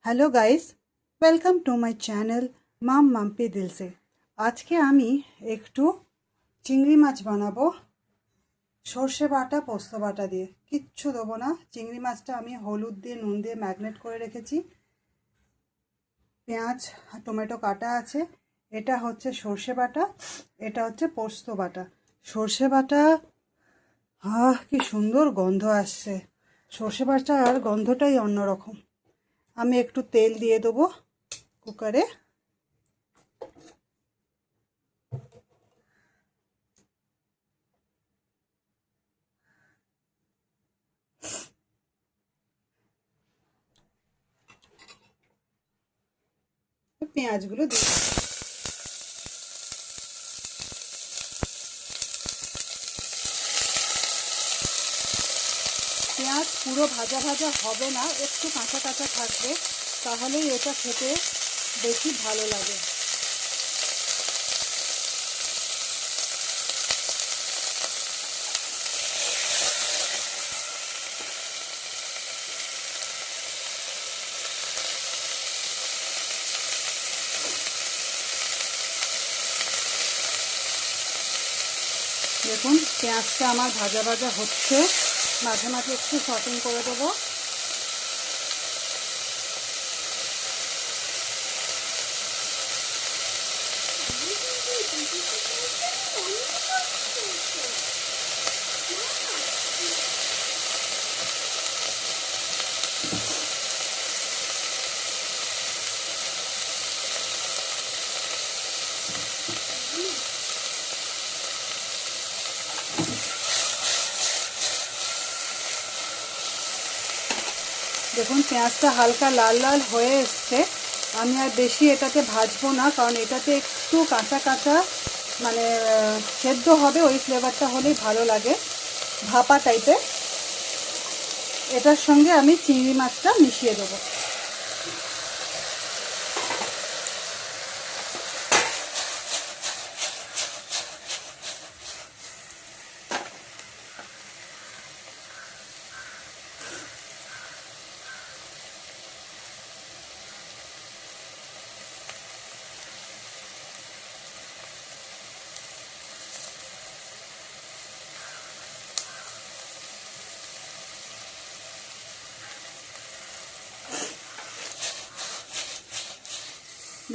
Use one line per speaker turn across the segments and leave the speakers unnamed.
Hello guys, welcome to my channel Mam Mampi Dil Se. আজকে আমি একটু চিংড়ি মাছ বানাবো সর্ষে বাটা পোস্ত বাটা দিয়ে। কিচ্ছু দেবো না। চিংড়ি মাছটা আমি হলুদ দিয়ে নুন দিয়ে ম্যাগনেট করে রেখেছি। পেঁয়াজ টমেটো কাটা আছে। এটা হচ্ছে সর্ষে বাটা, এটা হচ্ছে পোস্ত বাটা। সর্ষে বাটা, কি সুন্দর গন্ধ আসছে। সর্ষে বাটার গন্ধটাই অন্যরকম। আমি একটু তেল দিয়ে দেবো কুকারে। পেঁয়াজগুলো দিয়ে পেঁয়াজ পুরো ভাজা ভাজা হবে না, একটু কাঁচা কাঁচা থাকবে, তাহলেই এটা খেতে বেশি ভালো লাগে। দেখুন পেঁয়াজটা আমার ভাজা ভাজা হচ্ছে, মাঝে মাঝে একটু সটিং করে দেবো। দেখুন পেঁয়াজটা হালকা লাল লাল হয়ে এসছে। আমি আর বেশি এটাতে ভাজবো না, কারণ এটাতে একটু কাঁচা কাঁচা মানে সেদ্ধ হবে, ওই ফ্লেভারটা হলেই ভালো লাগে, ভাপা টাইপের। এটার সঙ্গে আমি চিংড়ি মাছটা মিশিয়ে দেবো।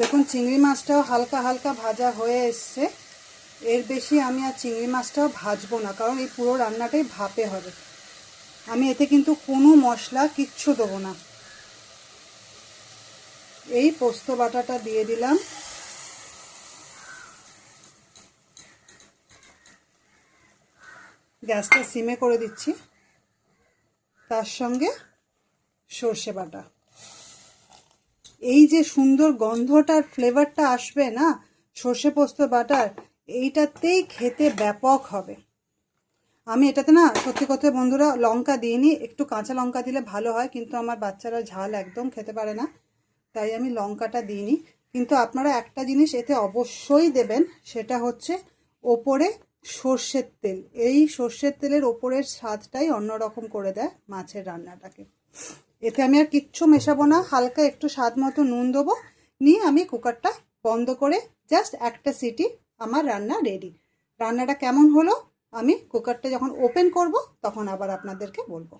দেখুন চিংড়ি মাছটাও হালকা হালকা ভাজা হয়ে এসছে। এর বেশি আমি আর চিংড়ি মাছটাও ভাজবো না, কারণ এই পুরো রান্নাটাই ভাপে হবে। আমি এতে কিন্তু কোনো মশলা কিচ্ছু দেবো না। এই পোস্ত বাটাটা দিয়ে দিলাম। গ্যাসটা সিমে করে দিচ্ছি। তার সঙ্গে সর্ষে বাটা। এই যে সুন্দর গন্ধটার ফ্লেভারটা আসবে না সর্ষে পোস্ত বাটার, এইটাতেই খেতে ব্যাপক হবে। আমি এটাতে না সত্যি কথা বন্ধুরা লঙ্কা দিইনি, একটু কাঁচা লঙ্কা দিলে ভালো হয়, কিন্তু আমার বাচ্চারা ঝাল একদম খেতে পারে না, তাই আমি লঙ্কাটা দিইনি। কিন্তু আপনারা একটা জিনিস এতে অবশ্যই দেবেন, সেটা হচ্ছে ওপরে সর্ষের তেল। এই সর্ষের তেলের ওপরের স্বাদটাই অন্যরকম করে দেয় মাছের রান্নাটাকে। এতে আমি আর কিচ্ছু মেশাবো না, হালকা একটু স্বাদ মতো নুন দেবো, নিয়ে আমি কুকারটা বন্ধ করে জাস্ট একটা সিটি, আমার রান্না রেডি। রান্নাটা কেমন হলো আমি কুকারটা যখন ওপেন করব তখন আবার আপনাদেরকে বলবো।